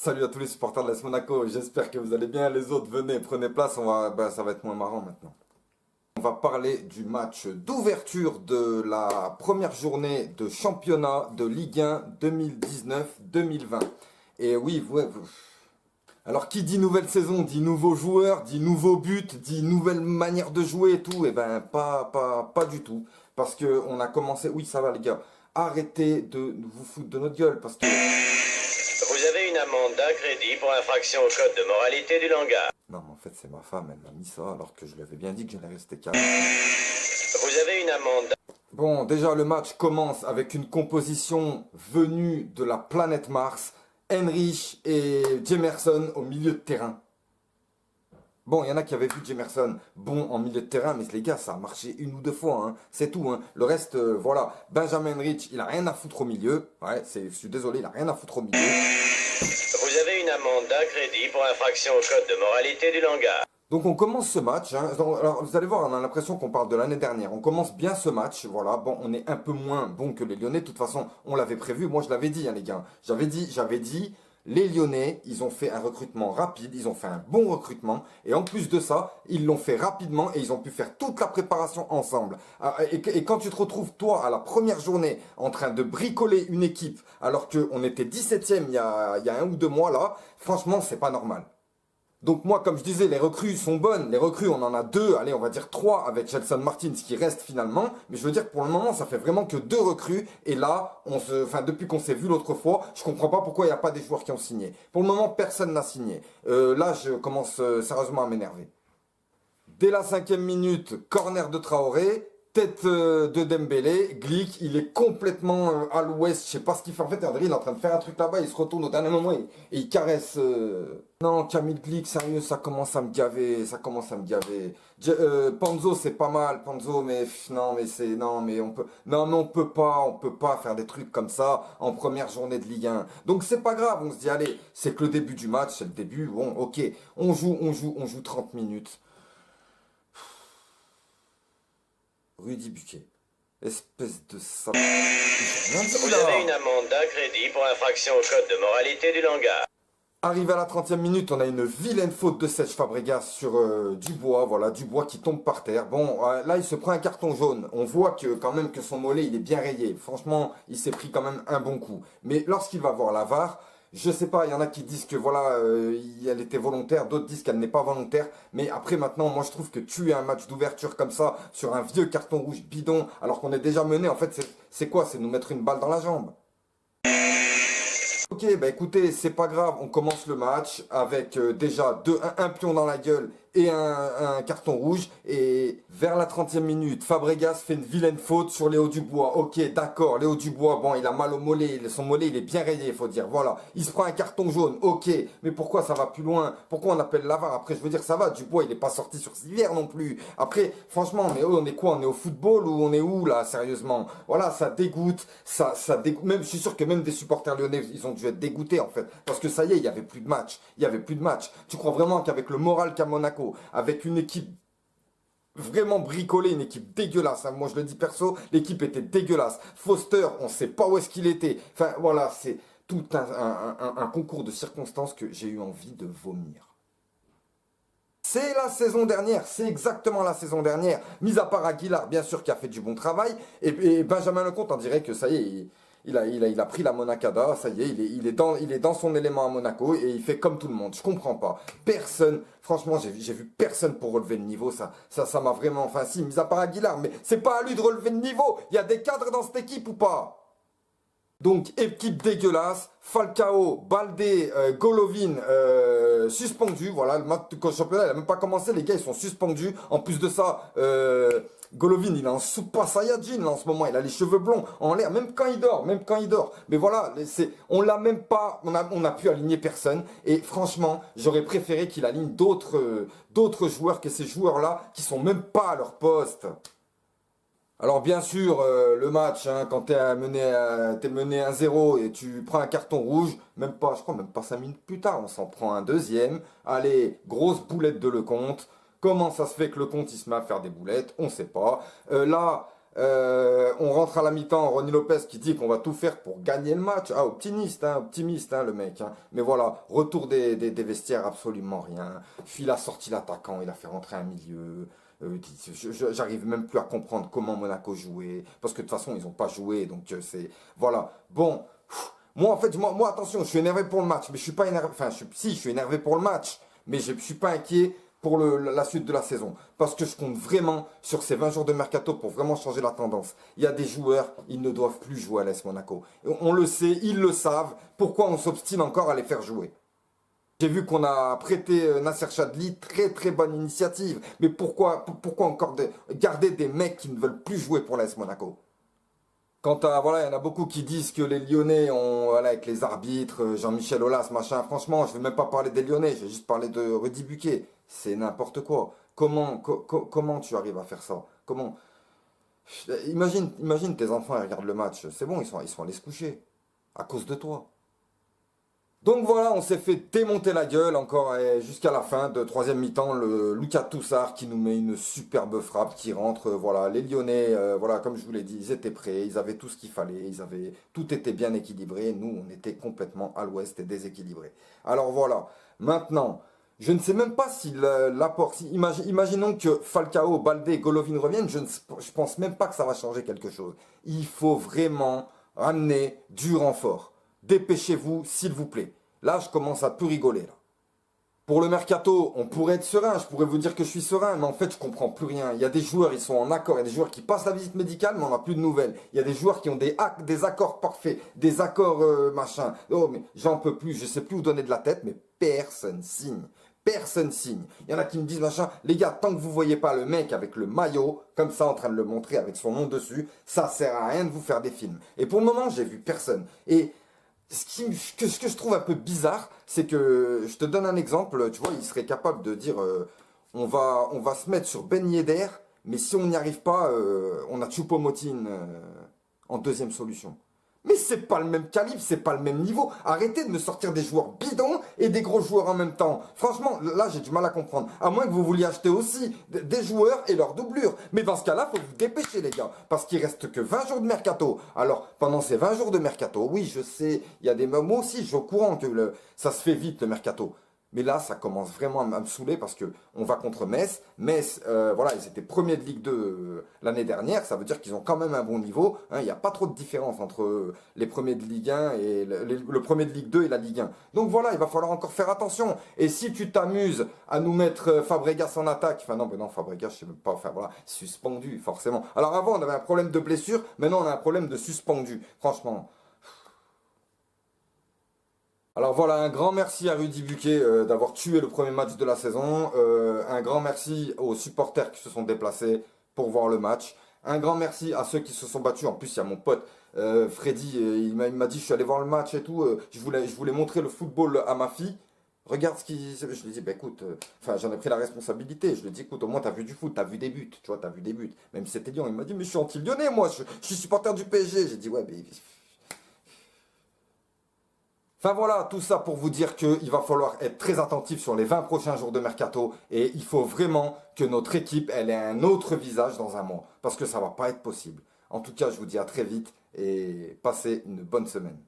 Salut à tous les supporters de l'AS Monaco, j'espère que vous allez bien. Les autres, venez, prenez place, ça va être moins marrant maintenant. On va parler du match d'ouverture de la première journée de championnat de Ligue 1 2019-2020. Et oui, alors qui dit nouvelle saison, dit nouveaux joueurs, dit nouveaux buts, dit nouvelle manière de jouer et tout. Et ben pas du tout. Parce que on a commencé, oui ça va les gars, arrêtez de vous foutre de notre gueule parce que... Vous avez une amende d'un crédit pour infraction au code de moralité du langage. Non mais en fait c'est ma femme, elle m'a mis ça alors que je lui avais bien dit que j'allais rester calme. Vous avez une amende. Bon, déjà le match commence avec une composition venue de la planète Mars, Henrich et Jemerson au milieu de terrain. Bon, il y en a qui avaient vu Jemerson bon en milieu de terrain, mais les gars, ça a marché une ou deux fois, hein. C'est tout. Hein. Le reste, voilà, Benjamin Henrich, il a rien à foutre au milieu. Ouais, je suis désolé, il a rien à foutre au milieu. Vous avez une amende d'un crédit pour infraction au code de moralité du langage. Donc on commence ce match, hein. Alors vous allez voir, on a l'impression qu'on parle de l'année dernière. On commence bien ce match, voilà. Bon, on est un peu moins bon que les Lyonnais. De toute façon, on l'avait prévu. Moi, je l'avais dit, hein, les gars. J'avais dit, les Lyonnais, ils ont fait un recrutement rapide. Ils ont fait un bon recrutement. Et en plus de ça, ils l'ont fait rapidement et ils ont pu faire toute la préparation ensemble. Et quand tu te retrouves, toi, à la première journée, en train de bricoler une équipe, alors qu'on était 17e il y a 1 ou 2 mois, là, franchement, c'est pas normal. Donc moi, comme je disais, les recrues sont bonnes. Les recrues, on en a 2, allez, on va dire 3 avec Gelson Martins qui reste finalement. Mais je veux dire, pour le moment, ça fait vraiment que 2 recrues. Et là, depuis qu'on s'est vu l'autre fois, je comprends pas pourquoi il n'y a pas des joueurs qui ont signé. Pour le moment, personne n'a signé. Là, je commence sérieusement à m'énerver. Dès la 5e minute, corner de Traoré. Tête de Dembélé, Glick, il est complètement à l'ouest, je sais pas ce qu'il fait en fait, André il est en train de faire un truc là-bas, il se retourne au dernier moment et il caresse... Non, Camille Glick, sérieux, ça commence à me gaver, Panzo c'est pas mal, Panzo, mais on peut pas faire des trucs comme ça en première journée de Ligue 1. Donc c'est pas grave, on se dit allez, c'est que le début du match, c'est le début, bon ok, on joue 30 minutes. Rudy Buquet. Espèce de sale... Vous avez une amende d'un crédit pour infraction au code de moralité du langage. Arrivé à la 30e minute, on a une vilaine faute de Serge Fabregas sur Dubois, voilà, Dubois qui tombe par terre. Bon, là il se prend un carton jaune. On voit que quand même que son mollet il est bien rayé. Franchement, il s'est pris quand même un bon coup. Mais lorsqu'il va voir la VAR, je sais pas, il y en a qui disent que voilà, elle était volontaire, d'autres disent qu'elle n'est pas volontaire. Mais après maintenant, moi je trouve que tuer un match d'ouverture comme ça, sur un vieux carton rouge bidon, alors qu'on est déjà mené, en fait c'est quoi? C'est nous mettre une balle dans la jambe. Ok, bah écoutez, c'est pas grave, on commence le match avec déjà un pion dans la gueule et un carton rouge. Et vers la 30e minute, Fabregas fait une vilaine faute sur Léo Dubois. Ok, d'accord, Léo Dubois, bon, il a mal au mollet, son mollet il est bien rayé, il faut dire. Voilà, il se prend un carton jaune, ok, mais pourquoi ça va plus loin? Pourquoi on appelle la VAR? Après, je veux dire, ça va, Dubois il est pas sorti sur Civière non plus. Après, franchement, mais on est quoi? On est au football ou on est où là, sérieusement? Voilà, ça dégoûte, ça dégoûte. Même, je suis sûr que même des supporters lyonnais, ils ont dû être dégoûtés en fait. Parce que ça y est, il y avait plus de match. Tu crois vraiment qu'avec le moral qu'a Monaco, avec une équipe vraiment bricolée, une équipe dégueulasse, hein. Moi je le dis perso, l'équipe était dégueulasse. Foster, on sait pas où est-ce qu'il était. Enfin voilà, c'est tout un concours de circonstances que j'ai eu envie de vomir. C'est la saison dernière, c'est exactement la saison dernière, mis à part Aguilar, bien sûr, qui a fait du bon travail, et Benjamin Lecomte, on dirait que ça y est, il a pris la Monacada, ça y est, il est dans son élément à Monaco, et il fait comme tout le monde, je comprends pas. Personne, franchement, j'ai vu personne pour relever le niveau, ça m'a vraiment, enfin si, mis à part Aguilar, mais c'est pas à lui de relever le niveau, il y a des cadres dans cette équipe ou pas? Donc, équipe dégueulasse, Falcao, Baldé, Golovin, suspendu, voilà, le match de championnat, il n'a même pas commencé, les gars, ils sont suspendus. En plus de ça, Golovin, il est en Super Saiyajin, là, en ce moment, il a les cheveux blonds en l'air, même quand il dort. Mais voilà, on l'a même pas, on a pu aligner personne, et franchement, j'aurais préféré qu'il aligne d'autres joueurs que ces joueurs-là, qui sont même pas à leur poste. Alors bien sûr, le match, hein, quand t'es mené 1-0 et tu prends un carton rouge, je crois même pas 5 minutes plus tard, on s'en prend un deuxième. Allez, grosse boulette de Lecomte. Comment ça se fait que Lecomte il se met à faire des boulettes? On sait pas. Là, On rentre à la mi-temps, Ronny Lopez qui dit qu'on va tout faire pour gagner le match. Ah, optimiste, hein, le mec. Hein. Mais voilà, retour des vestiaires, absolument rien. Puis il a sorti l'attaquant, il a fait rentrer un milieu. J'arrive même plus à comprendre comment Monaco jouait. Parce que de toute façon, ils n'ont pas joué. Donc c'est... Voilà. Bon. Moi, en fait, moi, attention, je suis énervé pour le match. Mais je suis pas énervé... Enfin, si, je suis énervé pour le match. Mais je ne suis pas inquiet pour la suite de la saison. Parce que je compte vraiment sur ces 20 jours de mercato pour vraiment changer la tendance. Il y a des joueurs, ils ne doivent plus jouer à l'AS Monaco. On le sait, ils le savent. Pourquoi on s'obstine encore à les faire jouer? J'ai vu qu'on a prêté Nasser Chadli, très très bonne initiative. Mais pourquoi encore garder des mecs qui ne veulent plus jouer pour l'AS Monaco? Quant à, voilà, il y en a beaucoup qui disent que les Lyonnais ont, voilà, avec les arbitres, Jean-Michel Aulas, machin, franchement, je ne vais même pas parler des Lyonnais, je vais juste parler de Rudy Buquet. C'est n'importe quoi. Comment tu arrives à faire ça? Comment? Imagine tes enfants, ils regardent le match. C'est bon, ils sont allés se coucher. À cause de toi. Donc voilà, on s'est fait démonter la gueule encore jusqu'à la fin de troisième mi-temps. Le Lucas Toussard qui nous met une superbe frappe qui rentre. Voilà, les Lyonnais, voilà, comme je vous l'ai dit, ils étaient prêts, ils avaient tout ce qu'il fallait, tout était bien équilibré. Nous, on était complètement à l'ouest et déséquilibrés. Alors voilà, maintenant, je ne sais même pas si l'apport, imaginons que Falcao, Baldé, Golovin reviennent, je pense même pas que ça va changer quelque chose. Il faut vraiment ramener du renfort. Dépêchez-vous, s'il vous plaît. Là, je commence à plus rigoler. Là. Pour le mercato, on pourrait être serein. Je pourrais vous dire que je suis serein, mais en fait, je comprends plus rien. Il y a des joueurs, ils sont en accord. Il y a des joueurs qui passent la visite médicale, mais on n'a plus de nouvelles. Il y a des joueurs qui ont des accords parfaits, des accords machin. Oh, mais j'en peux plus. Je sais plus où donner de la tête, mais personne signe. Personne signe. Il y en a qui me disent machin, les gars, tant que vous voyez pas le mec avec le maillot, comme ça en train de le montrer avec son nom dessus, ça sert à rien de vous faire des films. Et pour le moment, j'ai vu personne. Et ce que je trouve un peu bizarre, c'est que, je te donne un exemple, tu vois, il serait capable de dire, on va se mettre sur Ben Yedder, mais si on n'y arrive pas, on a Choupo-Moting en deuxième solution. Mais c'est pas le même calibre, c'est pas le même niveau. Arrêtez de me sortir des joueurs bidons et des gros joueurs en même temps. Franchement, là, j'ai du mal à comprendre. À moins que vous vouliez acheter aussi des joueurs et leur doublure. Mais dans ce cas-là, faut vous dépêcher, les gars. Parce qu'il reste que 20 jours de mercato. Alors, pendant ces 20 jours de mercato, oui, je sais, il y a des... Moi aussi, je suis au courant que ça se fait vite, le mercato. Mais là, ça commence vraiment à me saouler parce que on va contre Metz. Metz, voilà, ils étaient premiers de Ligue 2 l'année dernière. Ça veut dire qu'ils ont quand même un bon niveau. Hein. Il n'y a pas trop de différence entre les premiers de Ligue 1 et le premier de Ligue 2 et la Ligue 1. Donc voilà, il va falloir encore faire attention. Et si tu t'amuses à nous mettre Fabregas en attaque, enfin non, mais non, Fabregas, je sais même pas, enfin voilà, suspendu, forcément. Alors avant, on avait un problème de blessure. Maintenant, on a un problème de suspendu. Franchement. Alors voilà, un grand merci à Rudy Buquet d'avoir tué le premier match de la saison. Un grand merci aux supporters qui se sont déplacés pour voir le match. Un grand merci à ceux qui se sont battus. En plus, il y a mon pote Freddy, il m'a dit je suis allé voir le match et tout. Je voulais montrer le football à ma fille. Regarde ce qui... Je lui ai dit, bah écoute, enfin j'en ai pris la responsabilité. Je lui ai dit, écoute, au moins t'as vu du foot, t'as vu des buts, tu vois, t'as vu des buts. Même si c'était Lyon, il m'a dit, mais je suis anti-lyonnais, moi, je suis supporter du PSG. J'ai dit, ouais, mais... Enfin voilà, tout ça pour vous dire qu'il va falloir être très attentif sur les 20 prochains jours de mercato et il faut vraiment que notre équipe elle ait un autre visage dans un mois parce que ça va pas être possible. En tout cas, je vous dis à très vite et passez une bonne semaine.